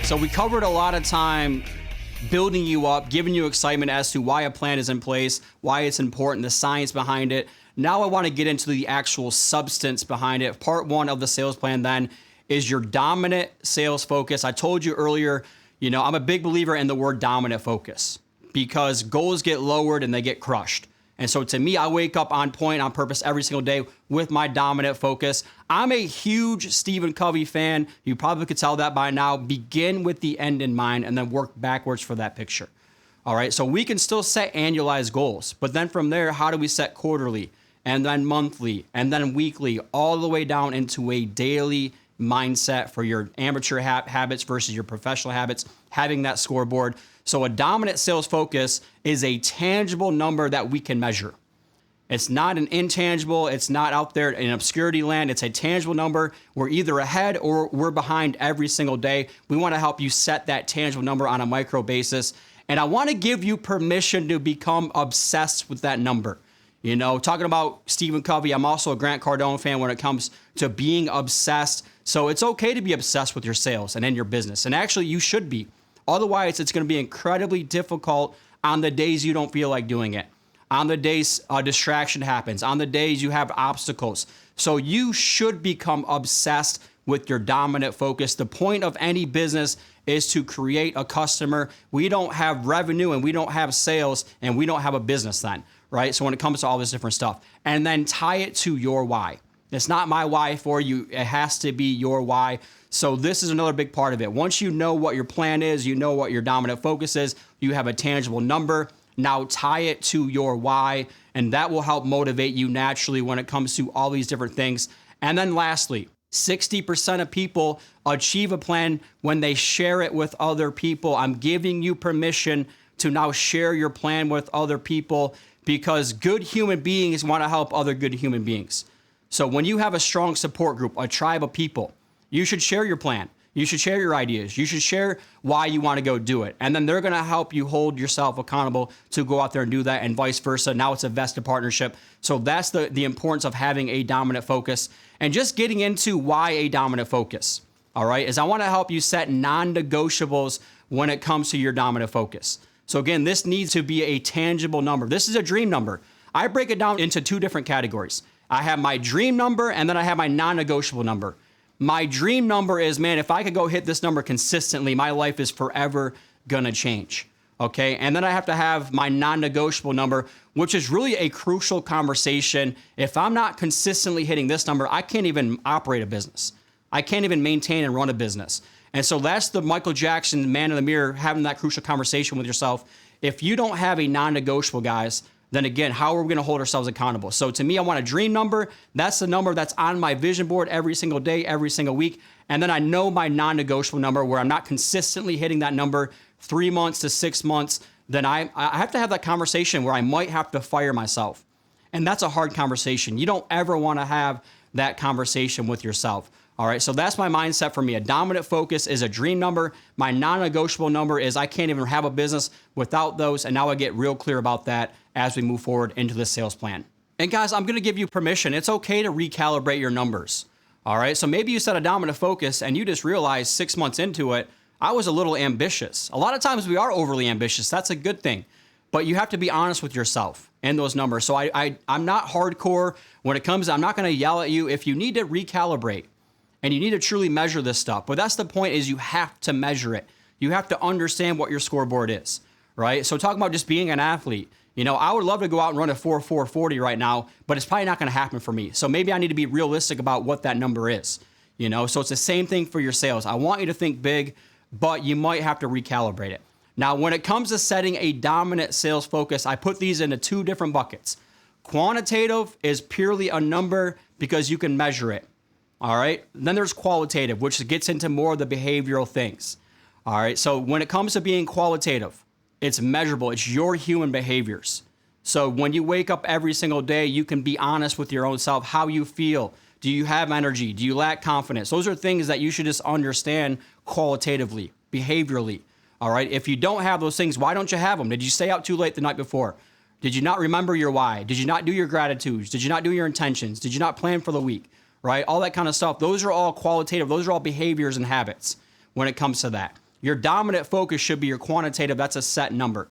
So we covered a lot of time building you up, giving you excitement as to why a plan is in place, why it's important, the science behind it. Now I want to get into the actual substance behind it. Part one of the sales plan then is your dominant sales focus. I told you earlier, I'm a big believer in the word dominant focus because goals get lowered and they get crushed. And so to me, I wake up on point, on purpose every single day with my dominant focus. I'm a huge Stephen Covey fan. You probably could tell that by now. Begin with the end in mind and then work backwards for that picture. All right, so we can still set annualized goals, but then from there, how do we set quarterly and then monthly and then weekly, all the way down into a daily mindset for your amateur habits versus your professional habits, having that scoreboard. So a dominant sales focus is a tangible number that we can measure. It's not an intangible. It's not out there in obscurity land. It's a tangible number. We're either ahead or we're behind every single day. We want to help you set that tangible number on a micro basis. And I want to give you permission to become obsessed with that number. Talking about Stephen Covey, I'm also a Grant Cardone fan when it comes to being obsessed. So it's okay to be obsessed with your sales and in your business. And actually, you should be. Otherwise, it's going to be incredibly difficult on the days you don't feel like doing it, on the days a distraction happens, on the days you have obstacles. So you should become obsessed with your dominant focus. The point of any business is to create a customer. We don't have revenue and we don't have sales and we don't have a business then, right? So when it comes to all this different stuff, and then tie it to your why. It's not my why for you. It has to be your why. So this is another big part of it. Once you know what your plan is, you know what your dominant focus is, you have a tangible number. Now tie it to your why, and that will help motivate you naturally when it comes to all these different things. And then lastly, 60% of people achieve a plan when they share it with other people. I'm giving you permission to now share your plan with other people because good human beings want to help other good human beings. So when you have a strong support group, a tribe of people, you should share your plan. You should share your ideas. You should share why you want to go do it. And then they're going to help you hold yourself accountable to go out there and do that, and vice versa. Now it's a vested partnership. So that's the importance of having a dominant focus. And just getting into why a dominant focus, all right, is I want to help you set non-negotiables when it comes to your dominant focus. So again, this needs to be a tangible number. This is a dream number. I break it down into two different categories. I have my dream number and then I have my non-negotiable number. My dream number is, man, if I could go hit this number consistently, my life is forever gonna change, okay? And then I have to have my non-negotiable number, which is really a crucial conversation. If I'm not consistently hitting this number, I can't even operate a business. I can't even maintain and run a business. And so that's the Michael Jackson man in the mirror, having that crucial conversation with yourself. If you don't have a non-negotiable, guys, then again, how are we going to hold ourselves accountable? So to me, I want a dream number. That's the number that's on my vision board every single day, every single week. And then I know my non-negotiable number where I'm not consistently hitting that number 3 months to 6 months. Then I have to have that conversation where I might have to fire myself. And that's a hard conversation. You don't ever want to have that conversation with yourself. All right, so that's my mindset for me. A dominant focus is a dream number. My non-negotiable number is I can't even have a business without those. And now I get real clear about that as we move forward into the sales plan. And guys, I'm going to give you permission. It's okay to recalibrate your numbers. All right, so maybe you set a dominant focus and you just realized 6 months into it, I was a little ambitious. A lot of times we are overly ambitious. That's a good thing. But you have to be honest with yourself and those numbers. So I'm not hardcore when it comes. I'm not going to yell at you. If you need to recalibrate, and you need to truly measure this stuff. But that's the point, is you have to measure it. You have to understand what your scoreboard is, right? So talking about just being an athlete, I would love to go out and run a 4.40 right now, but it's probably not going to happen for me. So maybe I need to be realistic about what that number is, So it's the same thing for your sales. I want you to think big, but you might have to recalibrate it. Now, when it comes to setting a dominant sales focus, I put these into two different buckets. Quantitative is purely a number because you can measure it. All right. Then there's qualitative, which gets into more of the behavioral things. All right. So when it comes to being qualitative, it's measurable. It's your human behaviors. So when you wake up every single day, you can be honest with your own self, how you feel. Do you have energy? Do you lack confidence? Those are things that you should just understand qualitatively, behaviorally. All right. If you don't have those things, why don't you have them? Did you stay out too late the night before? Did you not remember your why? Did you not do your gratitudes? Did you not do your intentions? Did you not plan for the week? Right? All that kind of stuff. Those are all qualitative. Those are all behaviors and habits when it comes to that. Your dominant focus should be your quantitative. That's a set number.